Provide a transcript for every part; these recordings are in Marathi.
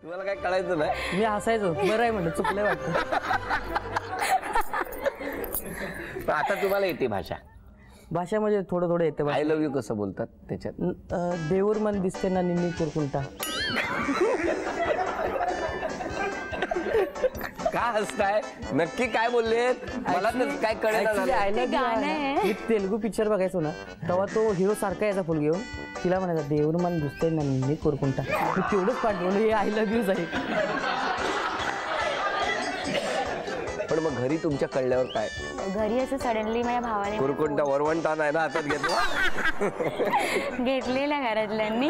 तुम्हाला काय कळायचं नाही? मी हसायचो, बरं आहे म्हणलं, चुकलंय वाटतं. आता तुम्हाला येते भाषा? भाषा म्हणजे थोडं थोडं येते. आय लव्ह यू कसं बोलतात त्याच्यात? देऊर मन दिसते ना निन्नी कुरकुंटा. का हसताय? नक्की काय बोललेत मला तर काय कळलं. तेलुगू पिक्चर बघायचो ना तेव्हा तो हिरो सारखा याचा फुल घेऊन तिला म्हणायचा देऊर मन दिसते ना निन्नी कुरकुंटा. मी तेवढंच पाठवलं, हे आय लव्ह यूज आहे. पण मग घरी तुमच्या कळल्यावर काय? घरी असं सडनली माझ्या भावाने कुरकुंटा वरवंटा नाही ना हातात घेतला? घेतलेला घरातल्यांनी.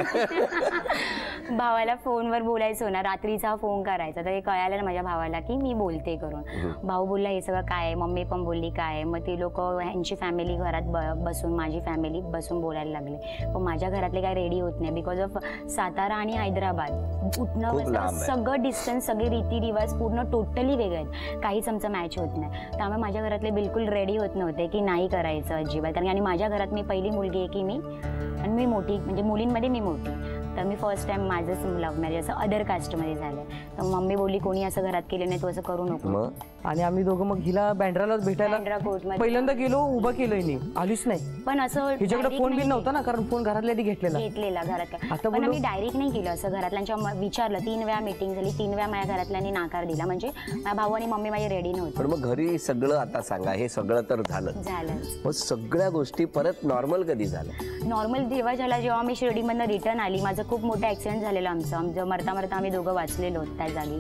भावाला फोनवर बोलायचो ना, रात्रीचा फोन करायचा, तर हे कळालं ना माझ्या भावाला की मी बोलते करून. भाऊ बोलला हे सगळं काय आहे, मम्मी पण बोलली काय आहे. मग ती लोक ह्यांची फॅमिली घरात बसून माझी फॅमिली बसून बोलायला लागले. पण माझ्या घरातले काय रेडी होत नाही बिकॉज ऑफ सातारा आणि हैदराबाद उठणं बसणं सगळं डिस्टन्स, सगळे रीतिरिवाज पूर्ण टोटली वेगळे आहेत. काहीच आमचं मॅच होत नाही. त्यामुळे माझ्या घरातले बिलकुल रेडी होत नव्हते की नाही करायचं अजिबात. कारण आणि माझ्या घरात मी पहिली मुलगी आहे की मी, आणि मी मोठी म्हणजे मुलींमध्ये मी मोठी. तर मी फर्स्ट टाइम माझं लव्ह मॅरेज असं अदर कास्टमध्ये झालं. तर मम्मी बोलली कोणी असं घरात केलं नाही, तू असं करू नको. आणि आम्ही दोघं मग हिला बँड्रालाच भेटायला पहिल्यांदा गेलो, उभं केलं हिने, आलीच नाही. पण असं हिच्याकडे फोन बिन नव्हता ना, कारण फोन घरातल्या घेतलेला घरात. पण आम्ही डायरेक्ट नाही केलं असं. घरातल्यांच्या विचारलं, 3 वेळा मीटिंग झाली, 3 वेळा माझ्या घरातल्यांनी नाकार दिला. म्हणजे माझ्या भाऊ आणि मम्मी माझी रेडी नव्हती. पण मग घरी सगळं आता सांगा, हे सगळं तर झालं, मग सगळ्या गोष्टी परत नॉर्मल कधी झाल्या? नॉर्मल जेव्हा झाला, जेव्हा मी शिर्डीमधनं रिटर्न आली. माझं खूप मोठं ॲक्सिडेंट झालेलं आमचं मरता मरता आम्ही दोघं वाचलेलो त्या जागी.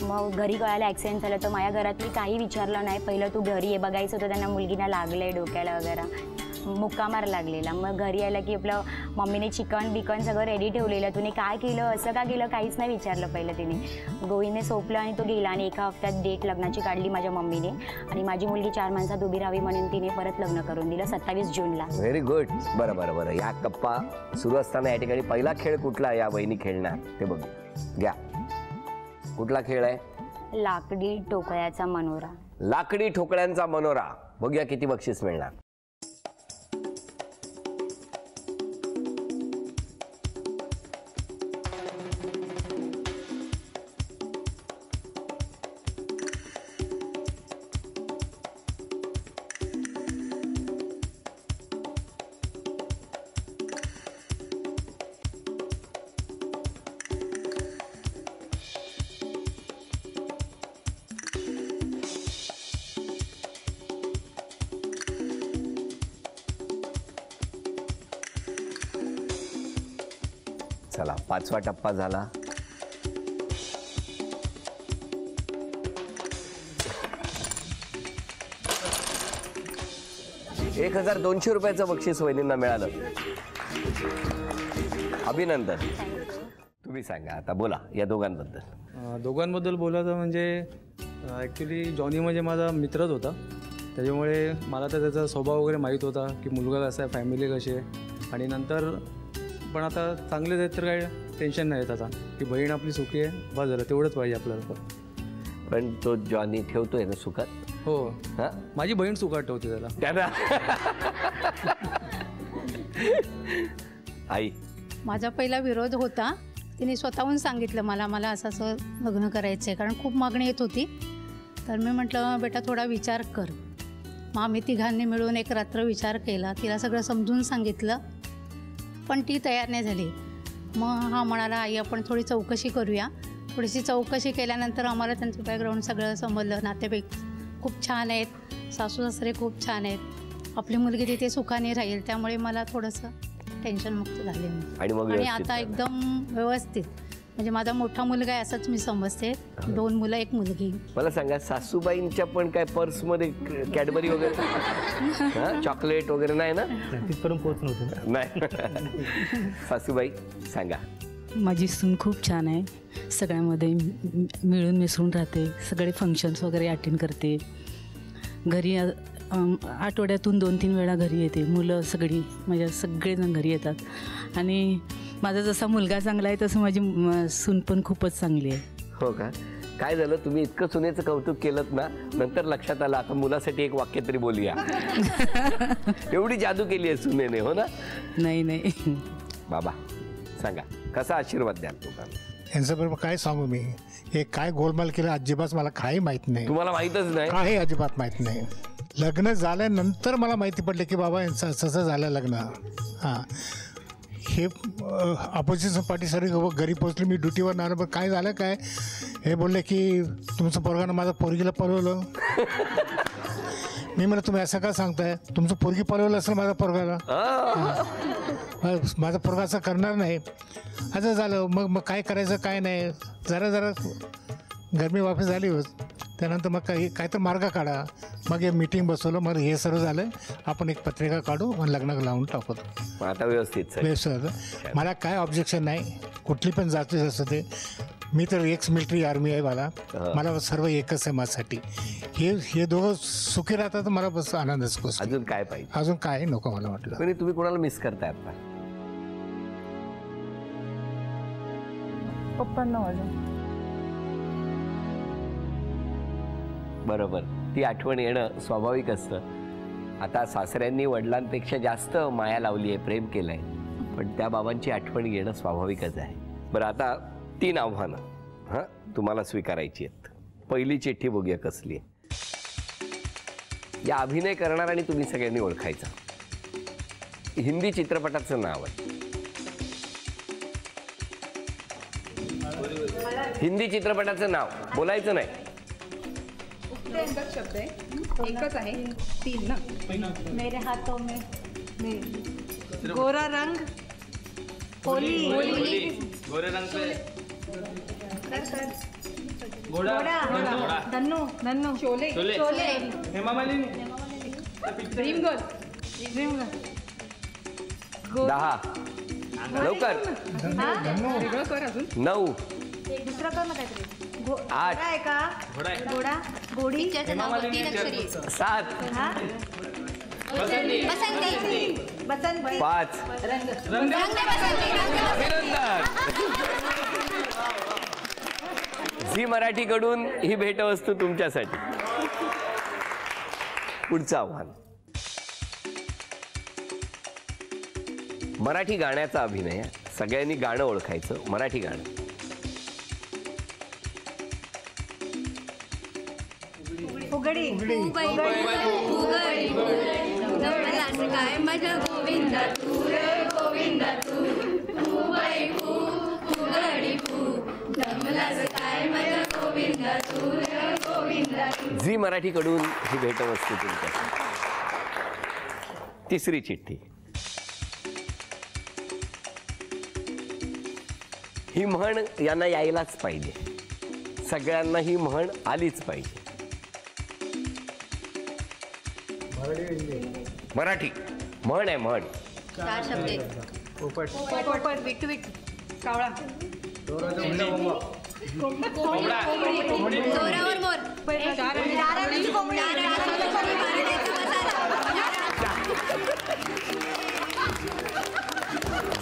मग घरी कळायला ॲक्सिडेंट झालं तर माझ्या घरातली काही विचारलं नाही. पहिलं तू घरी ये, बघायचं होतं त्यांना मुलगीना लागलंय डोक्याला वगैरे, मुक्कामार लागलेला. मग घरी आलं की आपलं मम्मीने चिकन बिकन सगळं रेडी ठेवलेलं. तुने काय केलं, असं का केलं, काहीच नाही विचारलं पहिलं तिने. गोळीने सोपलं आणि तो गेला. आणि 1 हफ्त्यात डेट लग्नाची काढली माझ्या मम्मीने. आणि माझी मुलगी 4 माणसात उभी राहावी म्हणून तिने परत लग्न करून दिलं 27 जूनला. Very good. बरं बरं बरं. या गप्पा सुरू असताना या ठिकाणी पहिला खेळ कुठला या बहिणी खेळणार ते बघू घ्या. कुठला खेळ आहे? लाकडी ठोकळ्याचा मनोरा. लाकडी ठोकळ्यांचा मनोरा. बघूया किती बक्षीस मिळणार. चला 5वा टप्पा झाला. ₹1200 बक्षीस वहिनींना मिळालं. अभिनंदन. तुम्ही सांगा आता, बोला या दोघांबद्दल. दोघांबद्दल बोलायचं म्हणजे ॲक्च्युली जॉनी म्हणजे माझा मित्रच होता. त्याच्यामुळे मला तर त्याचा स्वभाव वगैरे माहीत होता की मुलगा कसा आहे, फॅमिली कशी आहे. आणि नंतर पण आता चांगलेच आहेत तर काही टेन्शन नाही येत आता की बहीण आपली सुखी आहे, बस झालं, तेवढंच पाहिजे आपल्याला. पण तो जॉनी ठेवतोय ना सुखात? हो. हां, माझी बहीण सुखात ठेवते त्याला. आई, माझा पहिला विरोध होता. तिने स्वतःहून सांगितलं मला असं लग्न करायचं आहे, कारण खूप मागणी येत होती. तर मी म्हटलं बेटा थोडा विचार कर. मग आम्ही तिघांनी मिळून एक रात्र विचार केला, तिला सगळं समजून सांगितलं, पण ती तयार नाही झाली. मग हा म्हणाला आई आपण थोडी चौकशी करूया. थोडीशी चौकशी केल्यानंतर आम्हाला त्यांचं बॅकग्राऊंड सगळं समजलं. नातेवाईक खूप छान आहेत, सासू सासरे खूप छान आहेत, आपली मुलगी तिथे सुखाने राहील. त्यामुळे मला थोडंसं टेन्शनमुक्त झाले मी. आणि आता एकदम व्यवस्थित, म्हणजे माझा मोठा मुलगा आहे असंच मी समजते. 2 मुलं 1 मुलगी. मला सांगा सासूबाईंच्या पण काय पर्समध्ये कॅडबरी वगैरे चॉकलेट वगैरे नाही ना? तिथपर्यंत पोहोचणं नाही. सासूबाई सांगा. माझी सून खूप छान आहे, सगळ्यामध्ये मिळून मिसळून राहते, सगळे फंक्शन्स वगैरे अटेंड करते. घरी आठवड्यातून 2-3 वेळा घरी येते. मुलं सगळी माझ्या सगळेजण घरी येतात. आणि माझा जसा मुलगा चांगला आहे तसं माझी सून पण खूपच चांगली आहे. हो का? काय झालं, तुम्ही इतकं सुनेचं कौतुक केलं ना, नंतर लक्षात आलं आता मुलासाठी एक वाक्य तरी बोलूया. एवढी जादू केली आहे सुनेने, हो ना? नाही. बाबा सांगा, कसा आशीर्वाद द्याल तुम्हाला? यांच्याबरोबर काय सांगू मी, हे काय गोलमाल केलं अजिबात मला काही माहीत नाही, तुम्हाला माहीतच नाही? काही अजिबात माहीत नाही. लग्न झाल्यानंतर मला माहिती पडलं की बाबा यांचं असं झालं लग्न. हां, हे अपोजिशन पार्टी सर घरी पोचली, मी ड्युटीवर आलो, पण काय झालं काय, हे बोलले की तुमचं पोरगानं माझं पोरगीला पळवलं. मी म्हणलं तुम्ही असं का सांगताय, तुमचं पोरगी पळवलं असेल माझ्या पोरगाला, माझा पोरगा असं करणार नाही. असं झालं. मग काय करायचं काय नाही, जरा गरमी वापस झाली होत. त्यानंतर मग काय तर मार्ग काढा. मग हे मीटिंग बसवलं, मग हे सर्व झालं, आपण एक पत्रिका काढू आणि लग्न लावून टाकू. आता व्यवस्थित व्यवस्थित. मला काय ऑब्जेक्शन नाही, कुठली पण जातीच असतं ते. मी तर एक्स मिलिटरी आर्मी आहे, मला सर्व एकच आहे माझ्यासाठी. हे दोघं सुखी राहतात, मला बस आनंदच गोष्ट. अजून काय पाहिजे? अजून काय नको मला वाटलं. म्हणजे तुम्ही कोणाला मिस करताय आता? पप्पांना माझ्या. बरोबर, ती आठवण येणं स्वाभाविक असतं. आता सासऱ्यांनी वडिलांपेक्षा जास्त माया लावली आहे, प्रेम केलंय, पण त्या बाबांची आठवण येणं स्वाभाविकच आहे. बरं, आता 3 आव्हानं हां तुम्हाला स्वीकारायची आहेत. पहिली चिठ्ठी बघूया कसली आहे. या अभिनय करणार आणि तुम्ही सगळ्यांनी ओळखायचा हिंदी चित्रपटाचं नाव आहे. हिंदी चित्रपटाचं नाव बोलायचं नाही. एकच शब्द आहे, एकच आहे, 3 ना. मेरे हाथों में गोरा रंग, होली, गोरे रंग पे घोड़ा, धन्नू, शोले, हेमा मालिनी, ड्रीम गर्ल, 10 लवकर. वेगळं कर अजून. 9 दुसरा कर ना काहीतरी. 8 आहे का? घोडा, घोडी, 7 बसंती, 5 अभिनंदन. झी मराठीकडून ही भेटवस्तू तुमच्यासाठी. पुढचं आव्हान, मराठी गाण्याचा अभिनय. सगळ्यांनी गाणं ओळखायचं, मराठी गाणं. फुगडी, काय माझ्या गोविंदा तू रे गोविंदा तू, बाई फुगडी जमलास काय माझ्या गोविंदा तू रे गोविंदा. झी मराठीकडून ही भेटवस्तू तुमच्यासाठी. तिसरी चिठ्ठी, ही म्हण यांना यायलाच पाहिजे, सगळ्यांना ही म्हण आलीच पाहिजे. मराठी म्हण आहे, म्हण. 4 शब्द आहेत. पोपट, विट, कावळा, जोरावर मोर,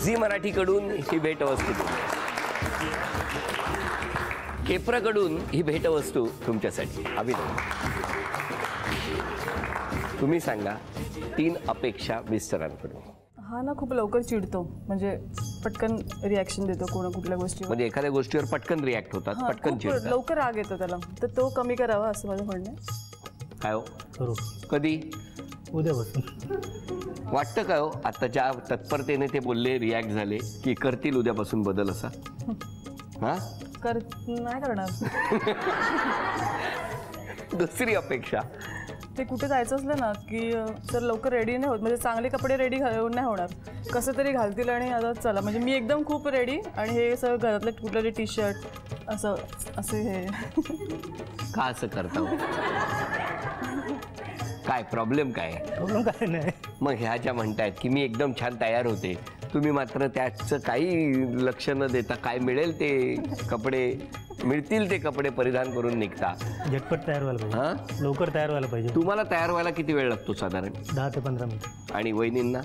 झी मराठीकडून ही भेटवस्तू. केप्रकडून ही भेटवस्तू तुमच्यासाठी. अभिनंदन. तुम्ही सांगा 3 अपेक्षा मिस्टरांकडून. हा ना खूप लवकर चिडतो, म्हणजे पटकन रिॲक्शन देतो कुठल्या गोष्टीवर. म्हणजे एखाद्या गोष्टीवर पटकन रिॲक्ट होतात, पटकन खूप चिडतात. लवकर राग येतो त्याला, तर तो कमी करावा असं माझं म्हणणं आहे. काय हो? कधी? उद्यापासून. वाटतं काय हो आताच्या तत्परतेने ते बोलले, रिॲक्ट झाले की करतील उद्यापासून बदल असा? हा, नाही करणार. दुसरी अपेक्षा, ते कुठे जायचं असलं ना की सर लवकर रेडी नाही होत, म्हणजे चांगले कपडे रेडी नाही होणार, कसं तरी घालतील आणि आता चला, म्हणजे मी एकदम खूप रेडी आणि हे सगळं घरातलं कुठलं टी शर्ट असं असे हे. का असं करता हो? काय प्रॉब्लेम काय? प्रॉब्लेम काय नाही. मग ह्या ज्या म्हणतायत की मी एकदम छान तयार होते, तुम्ही मात्र त्याचं काही लक्ष न देता काय मिळेल ते कपडे, मिळतील ते कपडे परिधान करून निघता. झटपट तयार व्हायला पाहिजे. हां, लवकर तयार व्हायला पाहिजे. तुम्हाला तयार व्हायला किती वेळ लागतो साधारण? 10 ते 15 मिनिट. आणि वहिनींना?